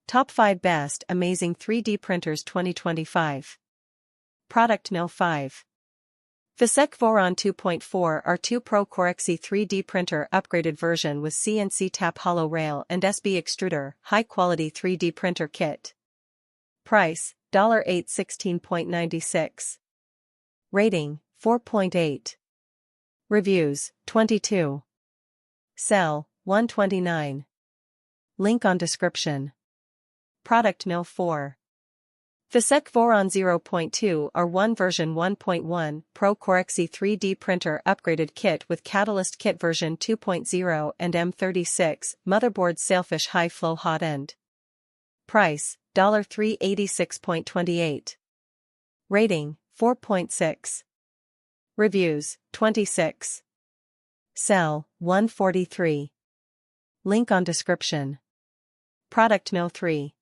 Top 5 Best Amazing 3D Printers 2025. Product No. 5. Fiseck Voron 2.4 R2 Pro CoreXE 3D Printer Upgraded Version with CNC Tap Hollow Rail and SB Extruder, High Quality 3D Printer Kit. Price, $816.96. Rating, 4.8. Reviews, 22. Sell, 129. Link on description. Product No. 4. Fiseck Voron 0.2 R1 version 1.1 Pro CoreXE 3D Printer Upgraded Kit with Catalyst Kit version 2.0 and M36 Motherboard Sailfish High Flow Hot End. Price, $386.28. Rating, 4.6. Reviews, 26. Sell, 143. Link on description. Product No. 3.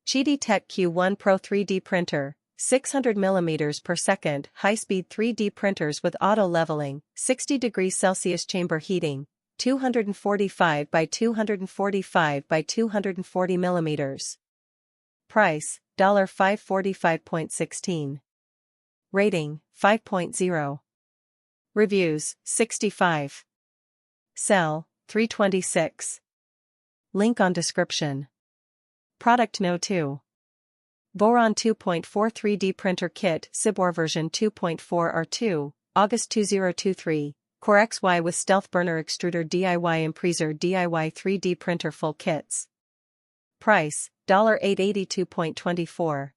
Cheetah Q1 Pro 3D Printer, 600mm per second high-speed 3D printers with auto leveling, 60 degrees Celsius chamber heating, 245 by 245 by 240mm. Price, $545.16. Rating, 5.0. Reviews, 65. Sell, 326. Link on description. Product No. 2. Voron 2.4 3D Printer Kit Cibor version 2.4 R2, August 2023, Core XY with Stealth Burner Extruder DIY Impreser DIY 3D Printer Full Kits. Price, $882.24.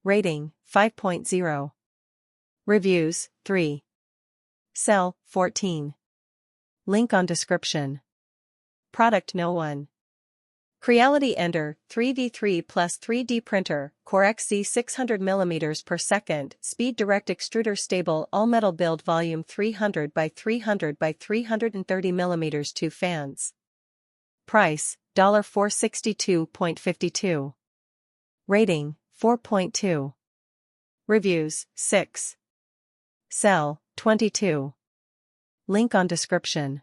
Rating, 5.0. Reviews, 3. Sell, 14. Link on description. Product No. 1. Creality Ender 3v3 Plus 3D Printer, CoreXE 600mm per second, Speed Direct Extruder Stable All-Metal Build Volume 300 by 300 by 330mm 2 fans. Price, $462.52. Rating, 4.2. Reviews, 6. Sell, 22. Link on description.